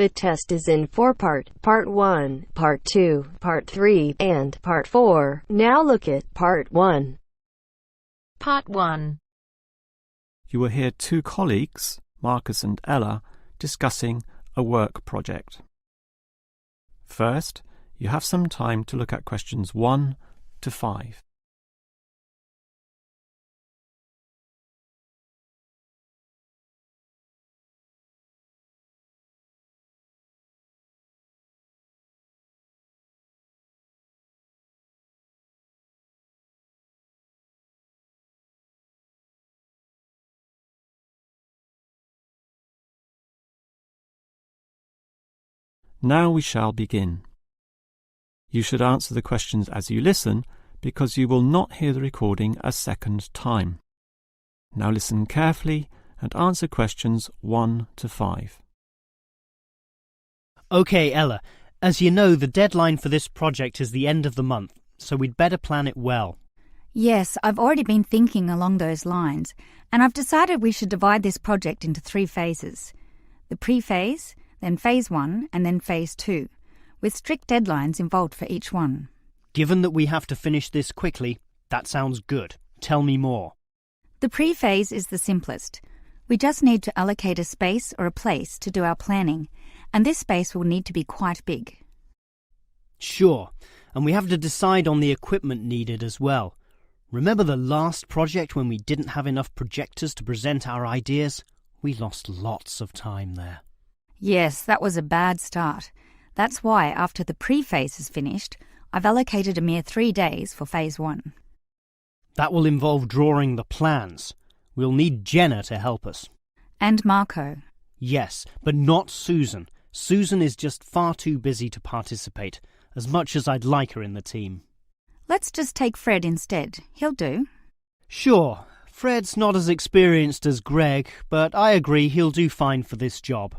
The test is in 4 parts: Part 1, Part 2, Part 3, and Part 4. Now look at Part 1. Part 1. You will hear two colleagues, Marcus and Ella, discussing a work project. First, you have some time to look at questions 1 to 5. Now we shall begin. You should answer the questions as you listen, because you will not hear the recording a second time. Now listen carefully and answer questions 1 to 5. OK, Ella, as you know, the deadline for this project is the end of the month, so we'd better plan it well. Yes, I've already been thinking along those lines, and I've decided we should divide this project into 3 phases. The pre-phase, then Phase 1, and then Phase 2, with strict deadlines involved for each one. Given that we have to finish this quickly, that sounds good. Tell me more. The pre-phase is the simplest. We just need to allocate a space or a place to do our planning, and this space will need to be quite big. Sure, and we have to decide on the equipment needed as well. Remember the last project when we didn't have enough projectors to present our ideas? We lost lots of time there. Yes, that was a bad start. That's why, after the pre-phase is finished, I've allocated a mere 3 days for Phase 1. That will involve drawing the plans. We'll need Jenna to help us. And Marco. Yes, but not Susan. Susan is just far too busy to participate, as much as I'd like her in the team. Let's just take Fred instead. He'll do. Sure, Fred's not as experienced as Greg, but I agree he'll do fine for this job.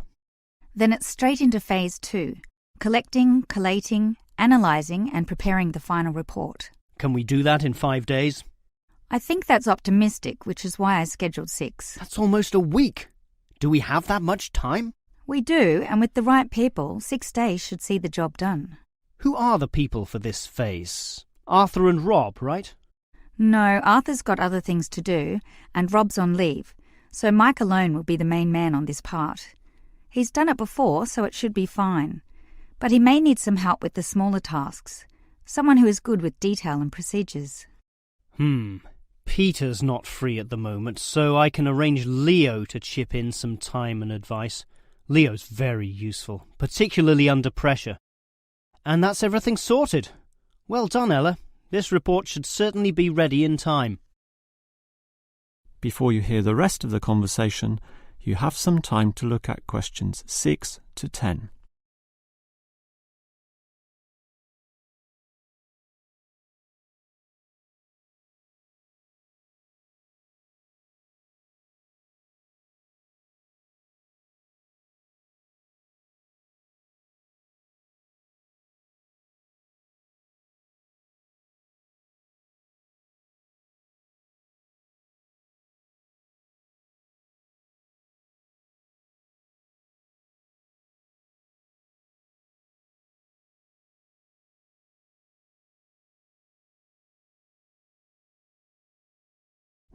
Then it's straight into Phase 2. Collecting, collating, analysing and preparing the final report. Can we do that in 5 days? I think that's optimistic, which is why I scheduled 6. That's almost a week. Do we have that much time? We do, and with the right people, 6 days should see the job done. Who are the people for this phase? Arthur and Rob, right? No, Arthur's got other things to do, and Rob's on leave, so Mike alone will be the main man on this part. He's done it before, so it should be fine. But he may need some help with the smaller tasks. Someone who is good with detail and procedures. Peter's not free at the moment, so I can arrange Leo to chip in some time and advice. Leo's very useful, particularly under pressure. And that's everything sorted. Well done, Ella. This report should certainly be ready in time. Before you hear the rest of the conversation, you have some time to look at questions 6 to 10.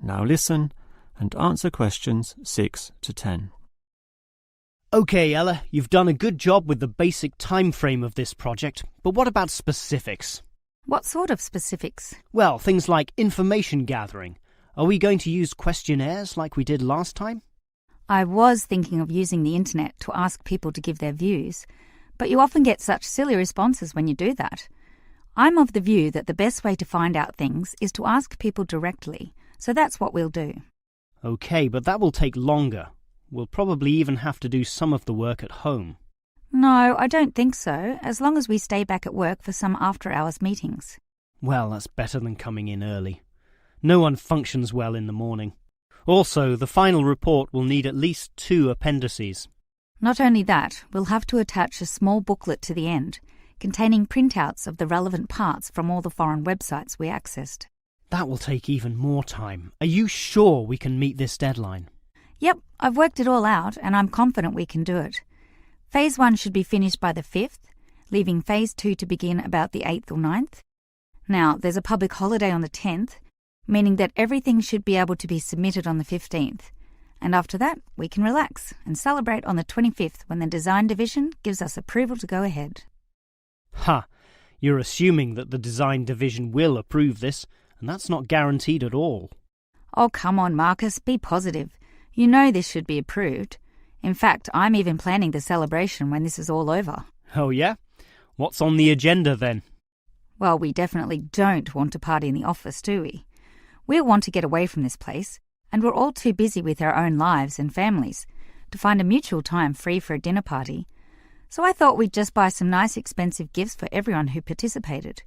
Now listen and answer questions 6 to 10. OK, Ella, you've done a good job with the basic time frame of this project, but what about specifics? What sort of specifics? Well, things like information gathering. Are we going to use questionnaires like we did last time? I was thinking of using the internet to ask people to give their views, but you often get such silly responses when you do that. I'm of the view that the best way to find out things is to ask people directly, so that's what we'll do. OK, but that will take longer. We'll probably even have to do some of the work at home. No, I don't think so, as long as we stay back at work for some after-hours meetings. Well, that's better than coming in early. No one functions well in the morning. Also, the final report will need at least 2 appendices. Not only that, we'll have to attach a small booklet to the end, containing printouts of the relevant parts from all the foreign websites we accessed. That will take even more time. Are you sure we can meet this deadline? Yep, I've worked it all out, and I'm confident we can do it. Phase 1 should be finished by the 5th, leaving Phase 2 to begin about the 8th or 9th. Now, there's a public holiday on the 10th, meaning that everything should be able to be submitted on the 15th. And after that, we can relax and celebrate on the 25th when the design division gives us approval to go ahead. Ha! You're assuming that the design division will approve this, and that's not guaranteed at all. Oh, come on, Marcus, be positive. You know this should be approved. In fact, I'm even planning the celebration when this is all over. Oh yeah? What's on the agenda then? Well, we definitely don't want to party in the office, do we? We want to get away from this place, and we're all too busy with our own lives and families to find a mutual time free for a dinner party. So I thought we'd just buy some nice expensive gifts for everyone who participated.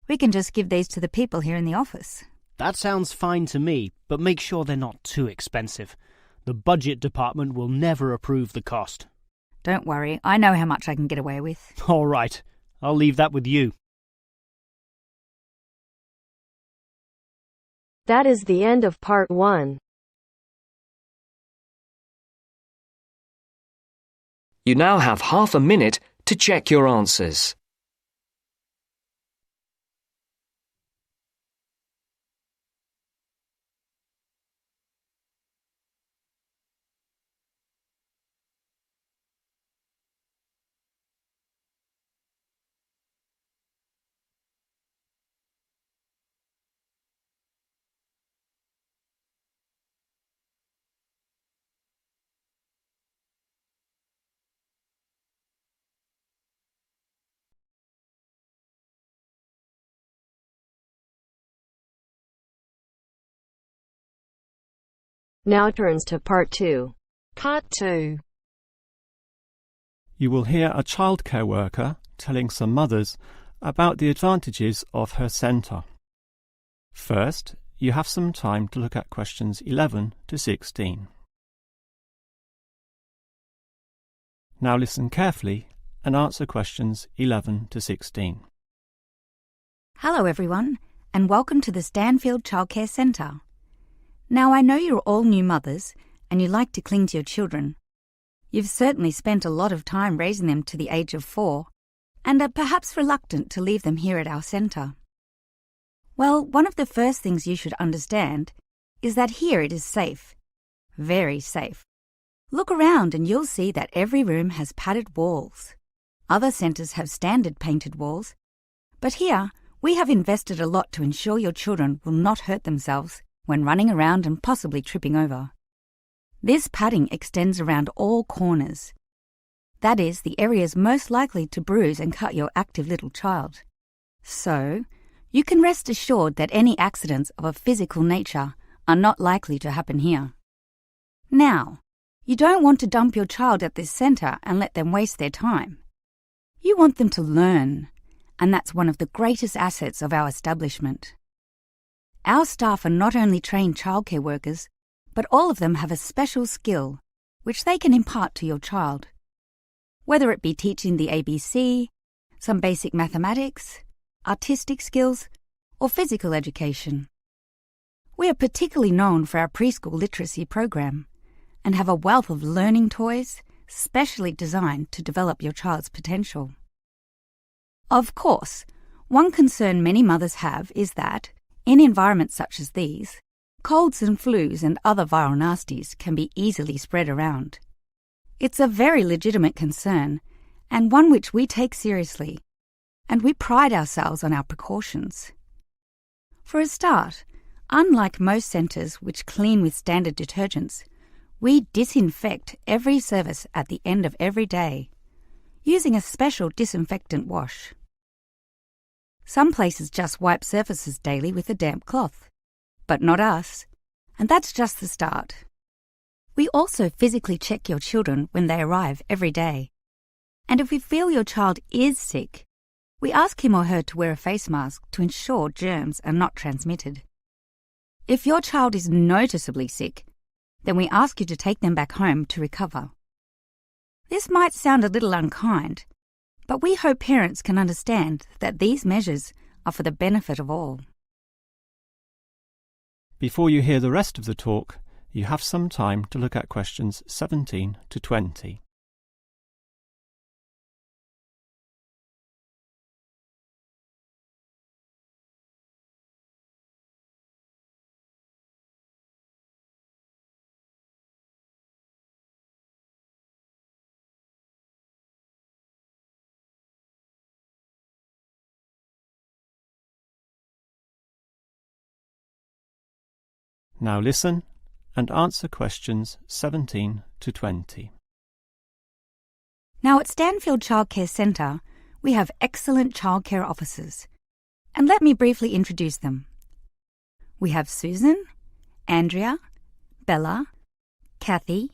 We can just give these to the people here in the office. That sounds fine to me, but make sure they're not too expensive. The budget department will never approve the cost. Don't worry, I know how much I can get away with. All right, I'll leave that with you. That is the end of part 1. You now have half a minute to check your answers. Now turns to part 2. Part 2. You will hear a childcare worker telling some mothers about the advantages of her centre. First, you have some time to look at questions 11 to 16. Now listen carefully and answer questions 11 to 16. Hello everyone, and welcome to the Stanfield Childcare Centre. Now I know you're all new mothers and you like to cling to your children. You've certainly spent a lot of time raising them to the age of 4 and are perhaps reluctant to leave them here at our centre. Well, one of the first things you should understand is that here it is safe. Very safe. Look around and you'll see that every room has padded walls. Other centres have standard painted walls, but here we have invested a lot to ensure your children will not hurt themselves when running around and possibly tripping over. This padding extends around all corners. That is, the areas most likely to bruise and cut your active little child. So, you can rest assured that any accidents of a physical nature are not likely to happen here. Now, you don't want to dump your child at this centre and let them waste their time. You want them to learn, and that's one of the greatest assets of our establishment. Our staff are not only trained childcare workers, but all of them have a special skill which they can impart to your child. Whether it be teaching the ABC, some basic mathematics, artistic skills, or physical education. We are particularly known for our preschool literacy program and have a wealth of learning toys specially designed to develop your child's potential. Of course, one concern many mothers have is that, in environments such as these, colds and flus and other viral nasties can be easily spread around. It's a very legitimate concern, and one which we take seriously, and we pride ourselves on our precautions. For a start, unlike most centres which clean with standard detergents, we disinfect every service at the end of every day, using a special disinfectant wash. Some places just wipe surfaces daily with a damp cloth, but not us, and that's just the start. We also physically check your children when they arrive every day, and if we feel your child is sick, we ask him or her to wear a face mask to ensure germs are not transmitted. If your child is noticeably sick, then we ask you to take them back home to recover. This might sound a little unkind, but we hope parents can understand that these measures are for the benefit of all. Before you hear the rest of the talk, you have some time to look at questions 17 to 20. Now listen and answer questions 17 to 20. Now at Stanfield Childcare Centre, we have excellent childcare officers. And let me briefly introduce them. We have Susan, Andrea, Bella, Kathy,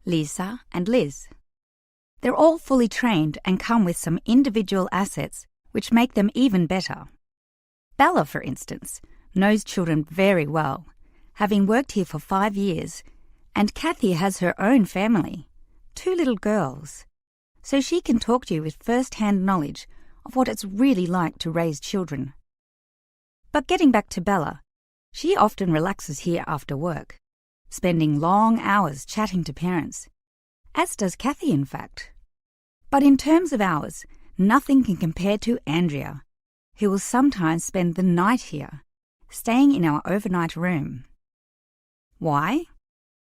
Lisa and Liz. They're all fully trained and come with some individual assets which make them even better. Bella, for instance, knows children very well, having worked here for 5 years, and Kathy has her own family, 2 little girls, so she can talk to you with first-hand knowledge of what it's really like to raise children. But getting back to Bella, she often relaxes here after work, spending long hours chatting to parents, as does Kathy in fact. But in terms of hours, nothing can compare to Andrea, who will sometimes spend the night here, staying in our overnight room. Why?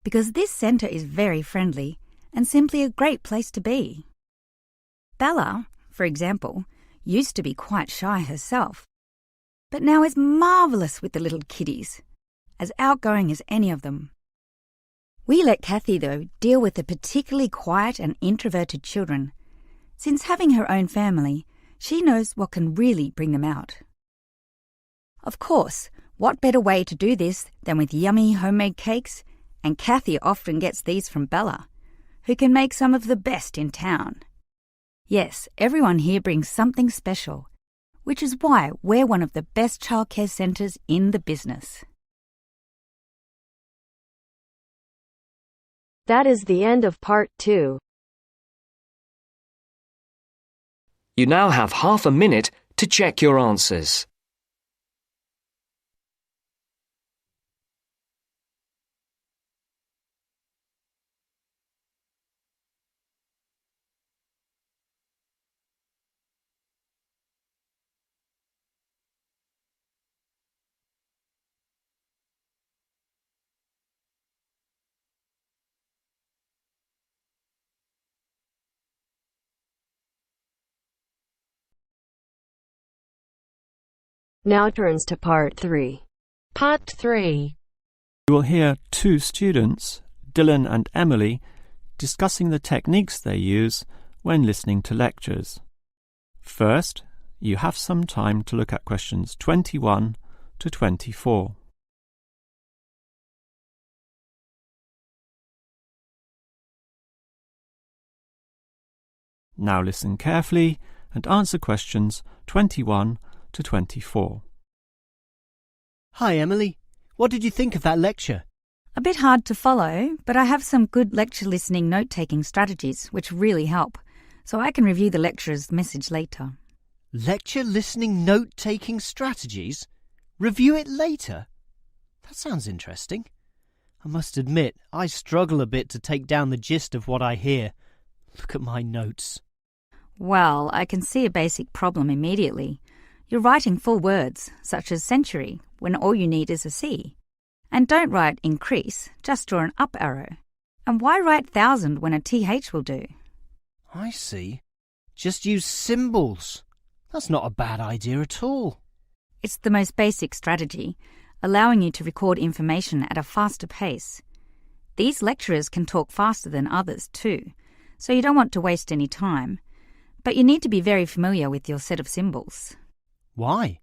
Because this centre is very friendly and simply a great place to be. Bella, for example, used to be quite shy herself, but now is marvellous with the little kiddies, as outgoing as any of them. We let Kathy, though, deal with the particularly quiet and introverted children. Since having her own family, she knows what can really bring them out. Of course, what better way to do this than with yummy homemade cakes? And Kathy often gets these from Bella, who can make some of the best in town. Yes, everyone here brings something special, which is why we're one of the best childcare centres in the business. That is the end of part 2. You now have half a minute to check your answers. Now turns to part 3. Part 3. You will hear 2 students, Dylan and Emily, discussing the techniques they use when listening to lectures. First, you have some time to look at questions 21 to 24. Now listen carefully and answer questions 21 to 24. Hi, Emily. What did you think of that lecture? A bit hard to follow, but I have some good lecture listening note-taking strategies which really help, so I can review the lecturer's message later. Lecture listening note-taking strategies? Review it later? That sounds interesting. I must admit, I struggle a bit to take down the gist of what I hear. Look at my notes. Well, I can see a basic problem immediately. You're writing full words, such as century, when all you need is a C. And don't write increase, just draw an up arrow. And why write thousand when a TH will do? I see. Just use symbols. That's not a bad idea at all. It's the most basic strategy, allowing you to record information at a faster pace. These lecturers can talk faster than others too, so you don't want to waste any time. But you need to be very familiar with your set of symbols. Why?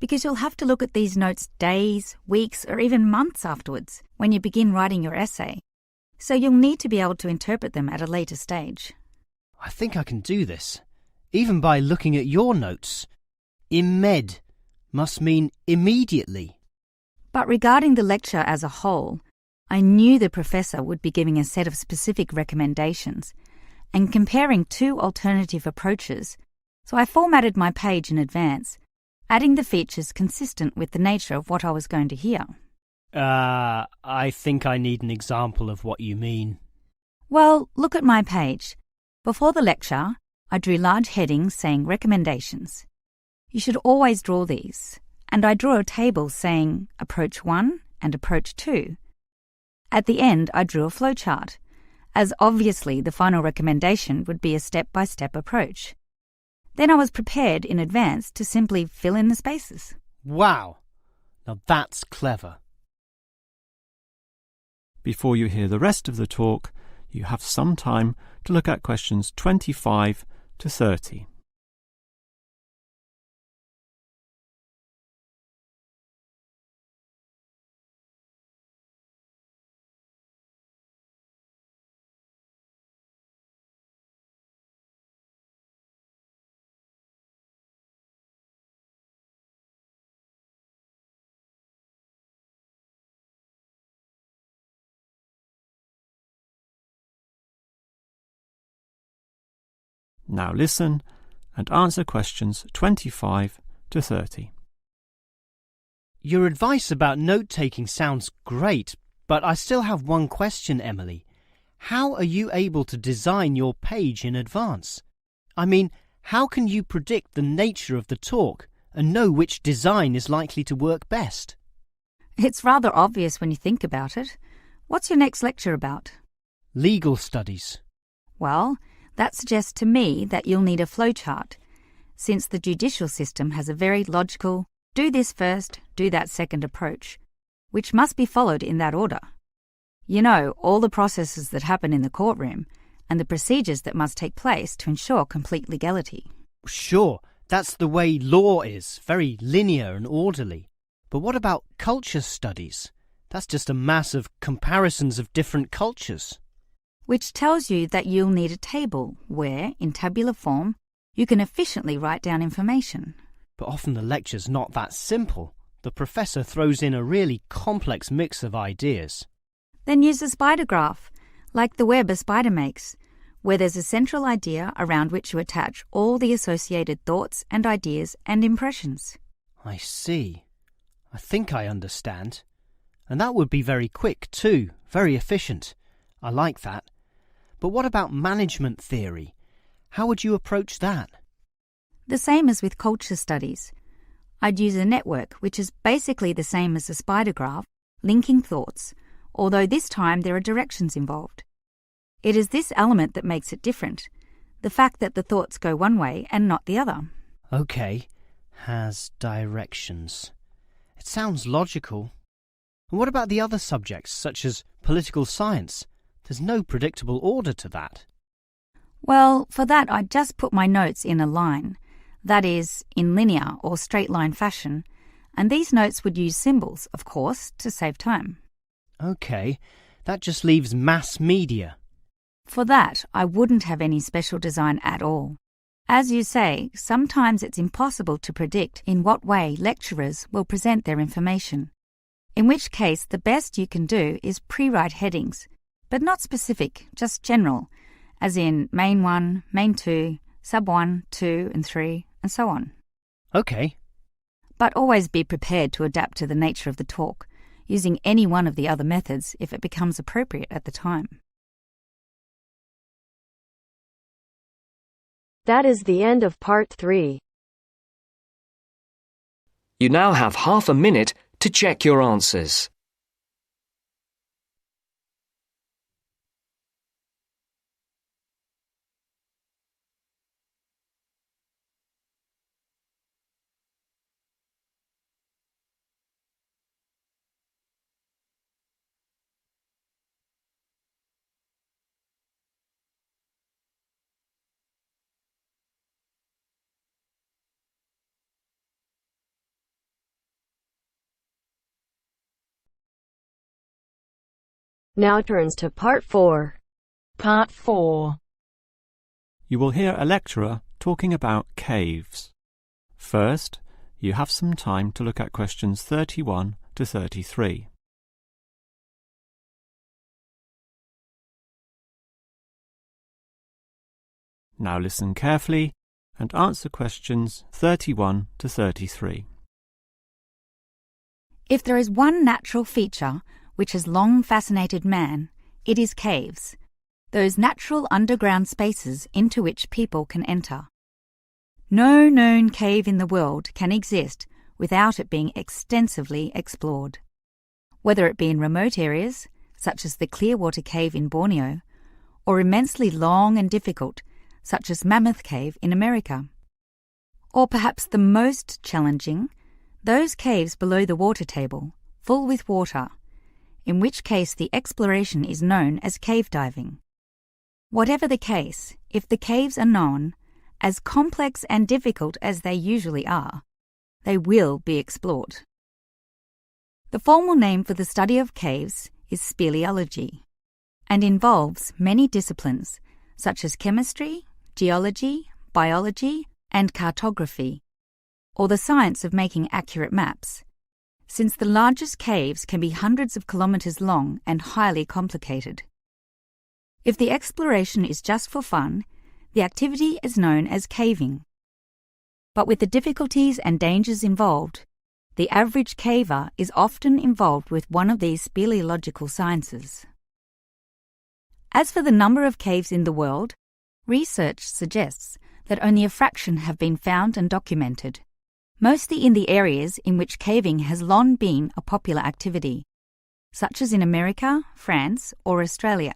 Because you'll have to look at these notes days, weeks, or even months afterwards when you begin writing your essay. So you'll need to be able to interpret them at a later stage. I think I can do this, even by looking at your notes. Imed must mean immediately. But regarding the lecture as a whole, I knew the professor would be giving a set of specific recommendations and comparing 2 alternative approaches, so I formatted my page in advance, adding the features consistent with the nature of what I was going to hear. I think I need an example of what you mean. Well, look at my page. Before the lecture, I drew large headings saying recommendations. You should always draw these, and I draw a table saying Approach 1 and Approach 2. At the end, I drew a flowchart, as obviously the final recommendation would be a step-by-step approach. Then I was prepared in advance to simply fill in the spaces. Wow! Now that's clever. before you hear the rest of the talk, you have some time to look at questions 25 to 30. Now listen and answer questions 25 to 30. Your advice about note-taking sounds great, but I still have one question, Emily. How are you able to design your page in advance? I mean, how can you predict the nature of the talk and know which design is likely to work best? It's rather obvious when you think about it. What's your next lecture about? Legal studies. Well, that suggests to me that you'll need a flowchart, since the judicial system has a very logical, do this first, do that second approach, which must be followed in that order. You know, all the processes that happen in the courtroom and the procedures that must take place to ensure complete legality. Sure, that's the way law is, very linear and orderly. But what about culture studies? That's just a mass of comparisons of different cultures. Which tells you that you'll need a table where, in tabular form, you can efficiently write down information. But often the lecture's not that simple. The professor throws in a really complex mix of ideas. Then use a spider graph, like the web a spider makes, where there's a central idea around which you attach all the associated thoughts and ideas and impressions. I see. I think I understand. And that would be very quick too, very efficient. I like that. But what about management theory? How would you approach that? The same as with culture studies. I'd use a network, which is basically the same as a spider graph, linking thoughts, although this time there are directions involved. It is this element that makes it different, the fact that the thoughts go one way and not the other. Okay, has directions. It sounds logical. And what about the other subjects, such as political science? There's no predictable order to that. Well, for that I'd just put my notes in a line, that is, in linear or straight line fashion, and these notes would use symbols, of course, to save time. Okay, that just leaves mass media. For that, I wouldn't have any special design at all. As you say, sometimes it's impossible to predict in what way lecturers will present their information, in which case the best you can do is pre-write headings, but not specific, just general, as in Main 1, Main 2, Sub 1, 2 and 3, and so on. Okay. But always be prepared to adapt to the nature of the talk, using any one of the other methods if it becomes appropriate at the time. That is the end of part 3. You now have half a minute to check your answers. Now turns to part 4. Part 4. You will hear a lecturer talking about caves. First, you have some time to look at questions 31 to 33. Now listen carefully and answer questions 31 to 33. If there is one natural feature which has long fascinated man, it is caves, those natural underground spaces into which people can enter. No known cave in the world can exist without it being extensively explored. Whether it be in remote areas, such as the Clearwater Cave in Borneo, or immensely long and difficult, such as Mammoth Cave in America. Or perhaps the most challenging, those caves below the water table, full with water, in which case the exploration is known as cave diving. Whatever the case, if the caves are known, as complex and difficult as they usually are, they will be explored. The formal name for the study of caves is speleology, and involves many disciplines such as chemistry, geology, biology, and cartography, or the science of making accurate maps, since the largest caves can be hundreds of kilometres long and highly complicated. If the exploration is just for fun, the activity is known as caving. But with the difficulties and dangers involved, the average caver is often involved with one of these speleological sciences. As for the number of caves in the world, research suggests that only a fraction have been found and documented, mostly in the areas in which caving has long been a popular activity, such as in America, France, or Australia.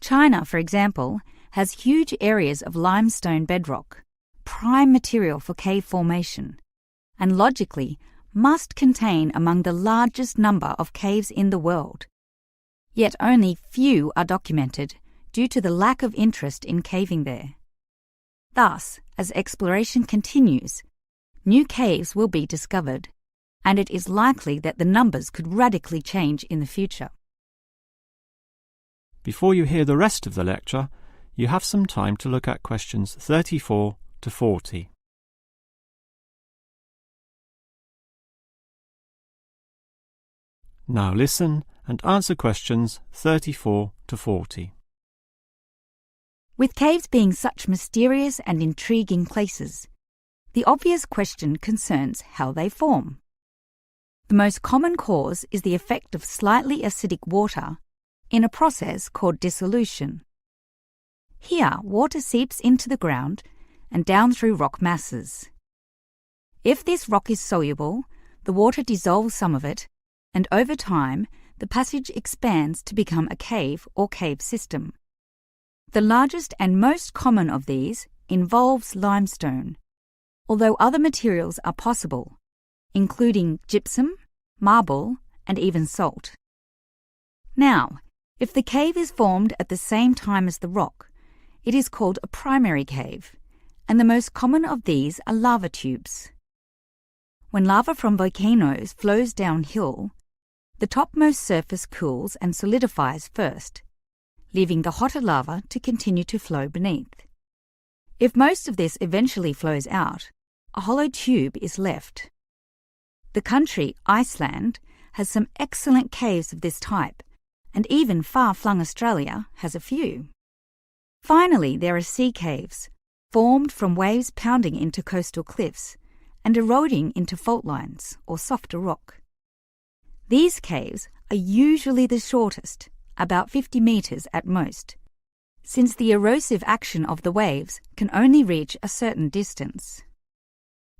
China, for example, has huge areas of limestone bedrock, prime material for cave formation, and logically must contain among the largest number of caves in the world. Yet only few are documented due to the lack of interest in caving there. Thus, as exploration continues, new caves will be discovered, and it is likely that the numbers could radically change in the future. Before you hear the rest of the lecture, you have some time to look at questions 34 to 40. Now listen and answer questions 34 to 40. With caves being such mysterious and intriguing places, the obvious question concerns how they form. The most common cause is the effect of slightly acidic water in a process called dissolution. Here, water seeps into the ground and down through rock masses. If this rock is soluble, the water dissolves some of it, and over time, the passage expands to become a cave or cave system. The largest and most common of these involves limestone, although other materials are possible, including gypsum, marble, and even salt. Now, if the cave is formed at the same time as the rock, it is called a primary cave, and the most common of these are lava tubes. When lava from volcanoes flows downhill, the topmost surface cools and solidifies first, leaving the hotter lava to continue to flow beneath. If most of this eventually flows out, a hollow tube is left. The country, Iceland, has some excellent caves of this type, and even far-flung Australia has a few. Finally, there are sea caves, formed from waves pounding into coastal cliffs and eroding into fault lines or softer rock. These caves are usually the shortest, about 50 metres at most, since the erosive action of the waves can only reach a certain distance.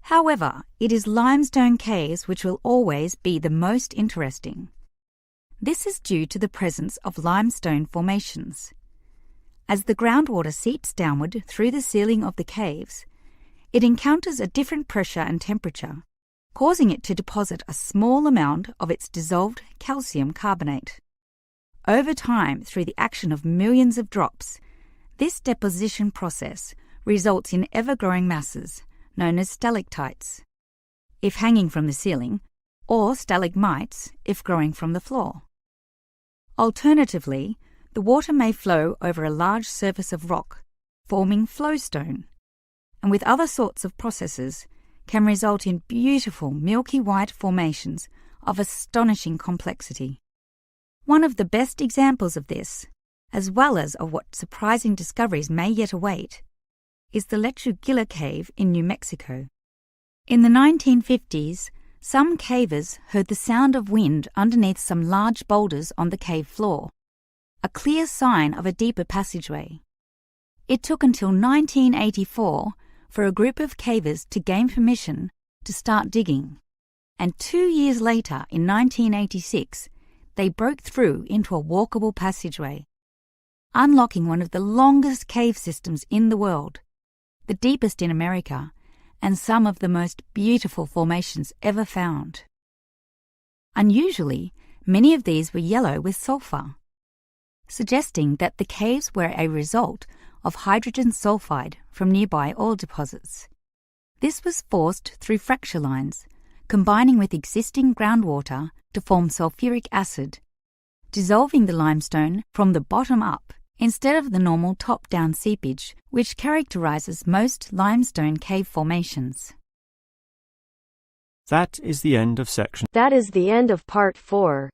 However, it is limestone caves which will always be the most interesting. This is due to the presence of limestone formations. As the groundwater seeps downward through the ceiling of the caves, it encounters a different pressure and temperature, causing it to deposit a small amount of its dissolved calcium carbonate. Over time, through the action of millions of drops, this deposition process results in ever-growing masses, known as stalactites, if hanging from the ceiling, or stalagmites, if growing from the floor. Alternatively, the water may flow over a large surface of rock, forming flowstone, and with other sorts of processes, can result in beautiful milky white formations of astonishing complexity. One of the best examples of this, as well as of what surprising discoveries may yet await, is the Lechuguilla Cave in New Mexico. In the 1950s, some cavers heard the sound of wind underneath some large boulders on the cave floor, a clear sign of a deeper passageway. It took until 1984 for a group of cavers to gain permission to start digging, and 2 years later, in 1986, they broke through into a walkable passageway, unlocking one of the longest cave systems in the world, the deepest in America, and some of the most beautiful formations ever found. Unusually, Many of these were yellow with sulfur, suggesting that the caves were a result of hydrogen sulfide from nearby oil deposits. This was forced through fracture lines, combining with existing groundwater to form sulfuric acid, dissolving the limestone from the bottom up instead of the normal top-down seepage, which characterizes most limestone cave formations. That is the end of section. That is the end of part 4.